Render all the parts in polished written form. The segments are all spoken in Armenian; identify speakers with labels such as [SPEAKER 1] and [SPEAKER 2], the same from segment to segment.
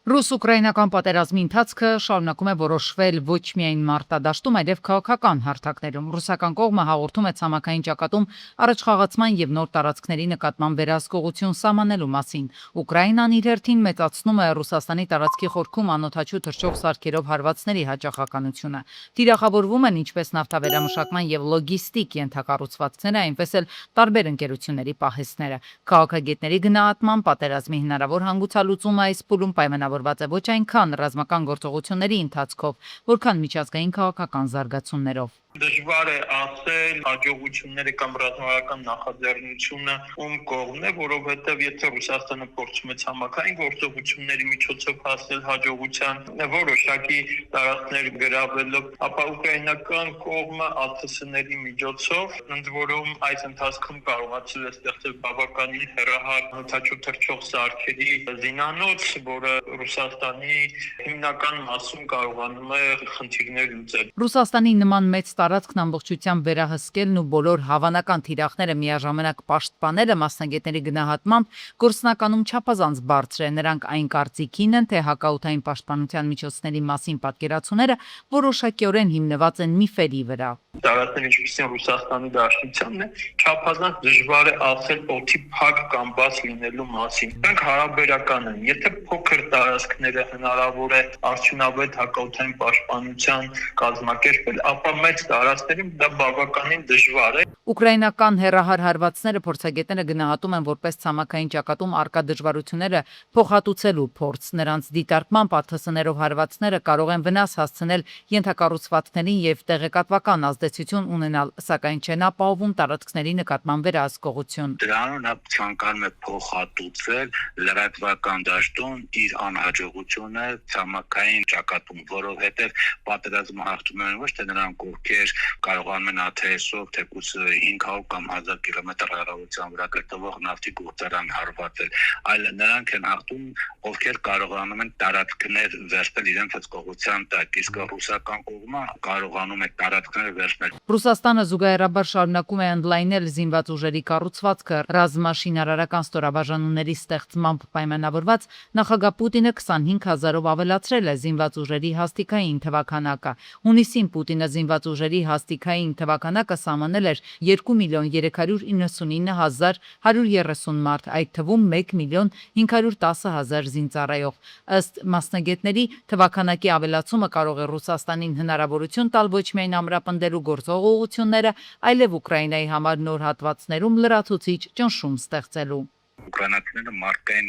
[SPEAKER 1] Ռուս-ուկրաինական պատերազմի ընթացքը շարունակում է որոշվել ոչ միայն մարտադաշտում, այլև քաղաքական հարթակներում։ Ռուսական կողմը հաղորդում է ցամաքային ճակատում առաջխաղացման եւ նոր տարածքների նկատմամբ վերահսկողություն սահմանելու մասին։ Ուկրաինան իր հերթին մեծացնում է Ռուսաստանի տարածքի խորքում անօդաչու թռչող սարքերով հարվածների հաճախականությունը։ Թիրախավորվում են ինչպես նավթավերամշակման եւ լոգիստիկ ենթակառուցվածքները, այնպես էլ տարբեր ընկերությունների պահեստները։ Քաղաքագետների գնահատման պատերազմի հնարավոր հանգուցալուծումը այս փուլում պայմանավորված է ոչ այնքան ռազմական գործողությունների ընթացքով, որքան միջազգային քաղաքական զարգացումներով։
[SPEAKER 2] Դժվար է ասել հաջողությունները կամ ռազմական նախաձեռնությունը ում կողմն է, որովհետև եթե Ռուսաստանը փորձում է ցամաքային գործողությունների միջոցով հասնել հաջողության որոշակի տարածքներ գրավելով, ապա ուկրաինական կողմը ԱԹՍ-ների միջոցով ընդ որում այս ընթացքում կարողացել է ստեղծել բավականին հեռահար օդաչու թռչող սարքերի զինանոց, որը Ռուսաստանի հիմնական մասում կարողանում է խնդիրներ լուծել։
[SPEAKER 1] Ռուսաստանի նման մեծ տարածքն ամբողջությամբ վերահսկելն ու բոլոր հավանական թիրախները միաժամանակ պաշտպանելը մասնագետների գնահատմամբ գործնականում չափազանց բարձր է։ Նրանք այն կարծիքին են, թե հակաօդային պաշտպանության միջոցների մասին պատկերացումները որոշակիորեն հիմնված են միֆերի վրա։
[SPEAKER 2] Տարածքներ ինչպիսին Ռուսաստանի Դաշնությանն է, չափազանց դժվար է ասել օդի փակ կամ բաց լինելու մասին։ Դրանք հարաբերական են։ Եթե փոքր տարածքները հնարավոր է արդյունավետ հակաօդային պաշտպանության կազմակերպել, ապա մեծ տարածքներում դա բավականին դժվար է։
[SPEAKER 1] Ուկրաինական հեռահար հարվածները փորձագետները գնահատում են որպես ցամաքային ճակատում առկա դժվարությունները փոխհատուցելու փորձ։ Նրանց դիտարկմամբ ԱԹՍ-ներով հարվածները կարող են վնաս հասցնել ենթակառուցվածքներին եւ տեղեկատվական ազդեցություն ունենալ, սակայն չեն ապահովում տարածքների նկատմամբ վերահսկողություն։
[SPEAKER 3] Դրանով նա ցանկանում է փոխհատուցել լրատվական դաշտում իր անհաջողությունը ցամաքային ճակատում, որովհետեւ պատերազմը հաղթում են ոչ թե նրանք, ովքեր կարողանում են ԱԹՍ-ով թեկուզ 500 կամ 1000 կիլոմետր հեռավորության վրա գտնվող նավթի գործարան հարվածել, այլ նրանք են հաղթում, ովքեր կարողանում են տարածքներ վերցնել իրենց հսկողության տակ, իսկ ռուսական կողմը կարողանում է տարածքները վերցնել։
[SPEAKER 1] Ռուսաստանը զուգահեռաբար շարունակում է ընդլայնել զինված ուժերի կառուցվածքը։ Ռազմաշինարարական ստորաբաժանումների ստեղծմամբ պայմանավորված նախագահ Պուտինը 25,000-ով ավելացրել է զինված ուժերի հաստիկային թվաքանակը։ Հունիսին Պուտինը զինված ուժերի հաստիկային թվաքանակը սահմանել էր 2,399,130 մարդ, այդ թվում 1,510,000 զինծառայող։ Ըստ մասնագետների, թվաքանակի ավելացումը կարող է Ռուսաստանին հնարավորություն տալ ոչ միայն ամրապնդելու գործող ուղղությունները, այլև Ուկրաինայի համար նոր հատվածներում լրացուցիչ ճնշում ստեղծելու։
[SPEAKER 3] Ուկրաինացիները մարդկային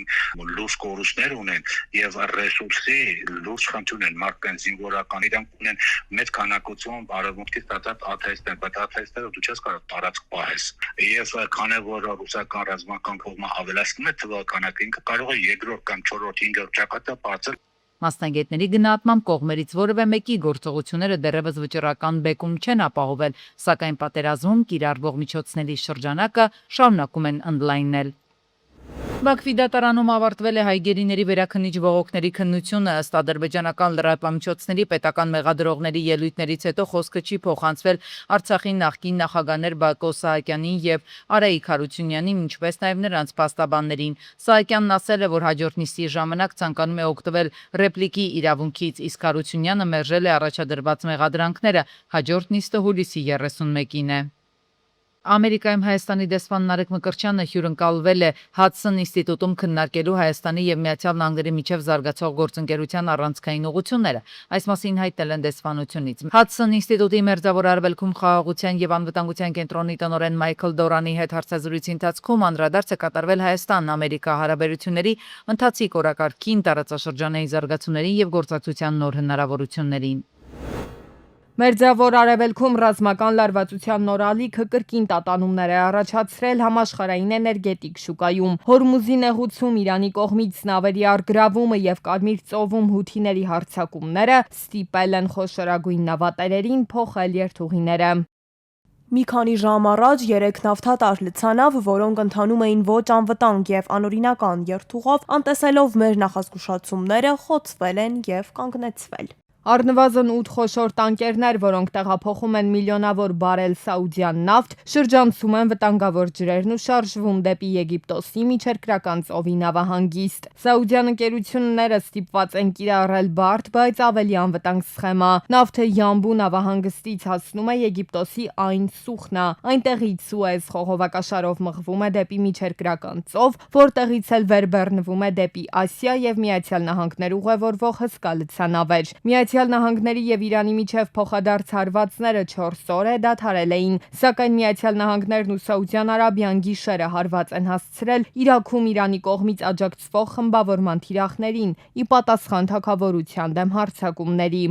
[SPEAKER 3] լուրջ կորուստներ ունեն եւ ռեսուրսի լուրջ խնդիր ունեն, մարդկային զինվորական իրանք ունեն մեծ քանակությամբ արևմուտքից ստացած ԱԹՍ-ներ, բայց ԱԹՍ-ները դու չես կարող տարածք պահես։ Եվ քանի որ ռուսական ռազմական կողմը ավելացնում է թվականակը, ինքը կարող է երկրորդ կամ չորրորդ, հինգերորդ ճակատը բացել։
[SPEAKER 1] Մասնագետների գնահատմամբ կողմերից որևէ մեկի գործողությունները դեռևս վճռական բեկում չեն ապահովել, սակայն պատերազմում կիրառվող միջոցների շրջանակը շարունակում են ընդլայնել։ Բաքվի դատարանում ավարտվել է հայ գերիների վերաքննիչ բողոքների քննությունը։ Ըստ ադրբեջանական լրատվամիջոցների պետական մեղադրողների ելույթներից հետո խոսքը չի փոխանցվել Արցախի նախկին նախագահներ Բակո Սահակյանին եւ Արայիկ Հարությունյանին, ինչպես նաեւ նրանց փաստաբաններին։ Սահակյանն ասել է, որ հաջորդ նիստի ժամանակ ցանկանում է օգտվել ռեպլիկի իրավունքից, իսկ Հարությունյանը մերժել է առաջադրված մեղադրանքները։ Հաջորդ նիստը հուլիսի 31-ին է։ Ամերիկայում Հայաստանի դեսպան Նարեկ Մկրտչյանը հյուրընկալվել է Հադսոն ինստիտուտում քննարկելու Հայաստանի եւ Միացյալ Նահանգների միջև զարգացող գործընկերության առանցքային ուղղությունները։ Այս մասին հայտնել են դեսպանությունից։ Հադսոն ինստիտուտի Մերձավոր Արևելքում խաղաղության եւ անվտանգության կենտրոնի տնօրեն Մայքլ Դորանի հետ հարցազրույցի ընթացքում անդրադարձ է կատարվել Հայաստան-Ամերիկա հարաբերությունների ընթացիկ օրակարգին, տարածաշրջանային զարգացումներին եւ գործակցության նոր հնարավորություններին։
[SPEAKER 4] Մերձավոր Արևելքում ռազմական լարվածության նոր ալիքը կրկին տատանումներ է առաջացրել համաշխարհային էներգետիկ շուկայում։ Հորմուզի նեղուցում, Իրանի կողմից նավերի առգրավումը եւ Կարմիր ծովում հութիների հարձակումները ստիպել են խոշորագույն նավատերերին փոխել երթուղիները։
[SPEAKER 5] Մի քանի ժամ առաջ 3 նավթատար լցանավ, որոնք ընթանում էին ոչ անվտանգ եւ անօրինական երթուղով, անտեսելով մեր նախազգուշացումները, խոցվել են եւ կանգնեցվել։
[SPEAKER 4] Առնվազն 8 խոշոր տանկերներ, որոնք տեղափոխում են միլիոնավոր բարել սաուդյան նավթ, շրջանցում են վտանգավոր ջրերն ու շարժվում դեպի Եգիպտոսի միջերկրական ծովի նավահանգիստ։ Սաուդյան ընկերությունները ստիպված են կիրառել բարդ, բայց ավելի անվտանգ սխեմա։ Նավթը Յամբու նավահանգստից հասնում է Եգիպտոսի Այն Սուխնա, այնտեղից Սուեզ խողովակաշարով մղվում է դեպի միջերկրական ծով, որտեղից էլ վերբեռնվում է դեպի Ասիա եւ Միացյալ Նահանգներ ուղևորվող հսկա լցանավեր։ Միացյալ Նահանգների եւ Իրանի միջև փոխադարձ հարվածները 4 օր է դադարել էին, սակայն Միացյալ Նահանգներն ու Սաուդյան Արաբիան գիշերը հարված են հասցրել Իրաքում Իրանի կողմից աջակցվող խմբավորման թիրախներին՝ ի պատասխան թագավորության դեմ հարձակումների։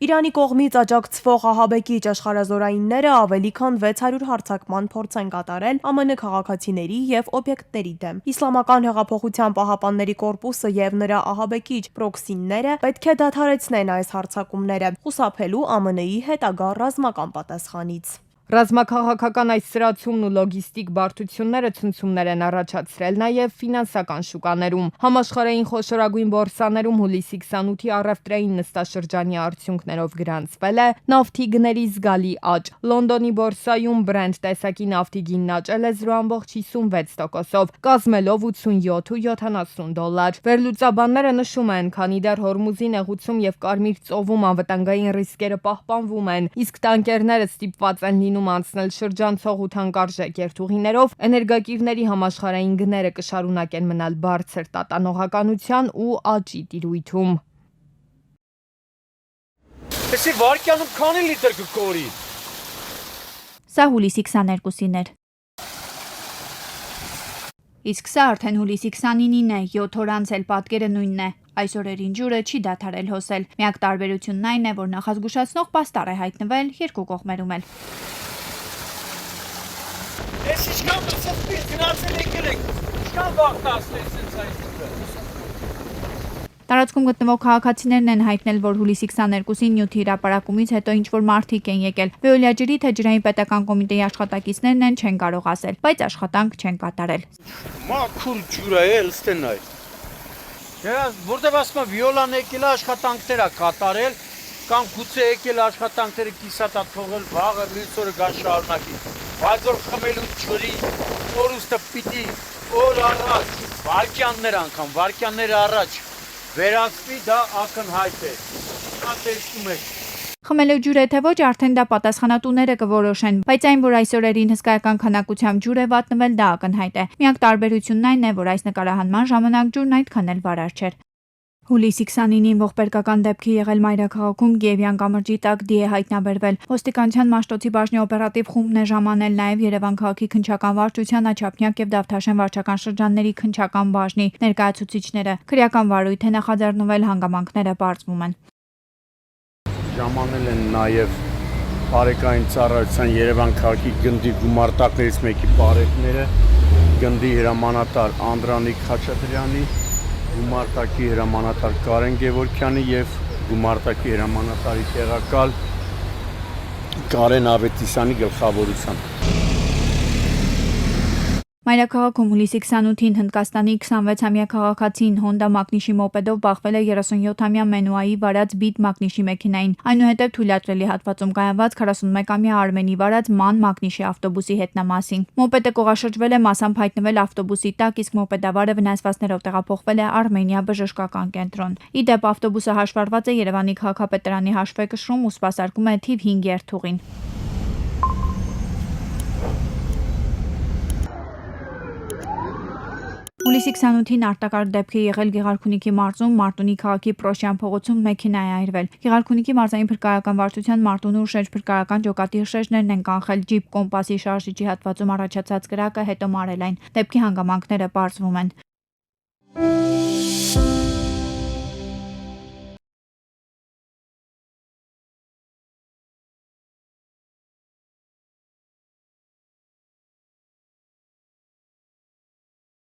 [SPEAKER 5] Իրանի կողմից աջակցվող ահաբեկիչ աշխարհազորայինները ավելի քան 600 հարձակման փորձ են կատարել ԱՄՆ քաղաքացիների եւ օբյեկտների դեմ։ Իսլամական հեղափոխության պահապանների կորպուսը եւ նրա ահաբեկիչ պրոքսիները պետք է դադարեցնեն այս հարձակումները, խուսափելու ԱՄՆ-ի հետագա ռազմական պատասխանից։
[SPEAKER 4] Ռազմաքաղաքական այս սրացումն ու լոգիստիկ բարդությունները ցնցումներ են առաջացրել նաև ֆինանսական շուկաներում։ Համաշխարհային խոշորագույն բորսաներում հուլիսի 28-ի առևտրային նստաշրջանի արդյունքներով գրանցվել է նավթի գների զգալի աճ։ Լոնդոնի բորսայում Brent տեսակի նավթի գինն աճել է 0.56%-ով, կազմելով $87.70։ Վերլուծաբանները նշում են, քանի դեռ Հորմուզի նեղուցում եւ Կարմիր ծովում անվտանգային ռիսկերը պահպանվում են, իսկ տանկերները ստիպված են լինում անցնել շրջանցող ու թանկարժեք երթուղիներով, էներգակիրների համաշխարհային գները կշարունակեն մնալ բարձր տատանողականության ու աճի տիրույթում։
[SPEAKER 6] Էսի վարկյանում քանի լիտր կկորի։
[SPEAKER 7] Սա հուլիսի 22-ին էր։ Իսկ սա արդեն հուլիսի 29-ին է, 7 օր անց էլ պատկերը նույնն է։ Այս օրերին ջուրը չի դադարել հոսել։ Միակ տարբերությունն այն է, որ նախազգուշացնող պաստառ է հայտնվել երկու կողմերում էլ։
[SPEAKER 6] Էս ինչքան մսպիր գնացել եկել եք, ինչքան վաղտացել ես այս ջուրը։
[SPEAKER 7] Տարածքում գտնվող քաղաքացիներն են հայտնել, որ հուլիսի 22-ին նյութի հրապարակումից հետո ինչ-որ մարդիկ են եկել։ Վեոլիա ջրի թե ջրային պետական կոմիտեի աշխատակիցներն են չեն կարող ասել, բայց աշխատանք չեն կատարել։
[SPEAKER 6] Մաքուր ջուր է, ստենայ։ Որտեվ ասում եմ Վիոլան եկել է աշխատանքներ է կատարել, կամ գուցե եկել աշխատանքները կիսատ է թողել վաղը մյուս օրը գա շարունակի։ Բայց որ խմելու ջրի օրուստը պիտի օր առաջ, վարկյաններ առաջ վերացվի, դա ակնհայտ է։ Նա տեսնում եք։
[SPEAKER 7] Խմելու ջուր է թե ոչ, արդեն դա պատասխանատուները կորոշեն, բայց այն, որ այս օրերին հսկայական քանակությամբ ջուր է վատնվել, դա ակնհայտ է։ Միակ տարբերությունն այն է, որ այս նկարահանման ժամանակ ջուրն այդքան էլ վարար չէր։ Հուլիսի 29-ին ողբերգական դեպքի եղել մայրաքաղաքում Գիևյան կամրջի տակ դի է հայտնաբերվել։ Ոստիկանության Մաշտոցի բաժնի օպերատիվ խումբն է ժամանել նաև Երևան քաղաքի քննչական վարչության Աչափնյակ եւ Դավթաշեն վարչական շրջանների քննչական բաժնի ներկայացուցիչները։ Քրեական վարույթ է նախաձեռնվել, հանգամանքները բարձվում են։
[SPEAKER 6] Ժամանել են նաև բարեկային ծառայության Երևան քաղաքի գնդի գումարտակներից մեկի բարեկները, գնդի հրամանատար Անդրանիկ Խաչատրյանի, գումարտակի հրամանատար Կարեն Գևորգյանի եւ գումարտակի հրամանատարի տեղակալ Կարեն Ավետիսյանի գլխավորությամբ։
[SPEAKER 7] Մայրաքաղաքում հուլիսի 28-ին Հնդկաստանի 26-ամյա քաղաքացին Հոնդա Մակնիշի մոպեդով բախվել է 37-ամյա Մենուայի վարած Բիտ Մակնիշի մեքենային։ Այնուհետև թույլատրելի հատվածում կայանված 41-ամյա Արմենի վարած Ման Մակնիշի ավտոբուսի հետնամասին։ Մոպեդը կողաշրջվել է, մասամբ հայտնվել ավտոբուսի տակ, իսկ մոպեդավարը վնասվածքներով տեղափոխվել է Արմենիա բժշկական կենտրոն։ Ի դեպ, ավտոբուսը հաշվառված է Երևանի քաղաքապետարանի հաշվեկշռում ու սպասարկում է թիվ 5 երթուղին։ Հուլիսի 28-ին արտակարգ դեպք է եղել Գեղարքունիքի մարզում, Մարտունի քաղաքի Պրոշյան փողոցում մեքենա է այրվել։ Գեղարքունիքի մարզային փրկարարական վարչության Մարտունու շերջ փրկարարական ջոկատի շերջներն են կանխել ջիպ կոմպասի շարժիչի հատվածում առաջացած կրակը հետո մարել այն։ Դեպքի հանգամանքները պարզվում են։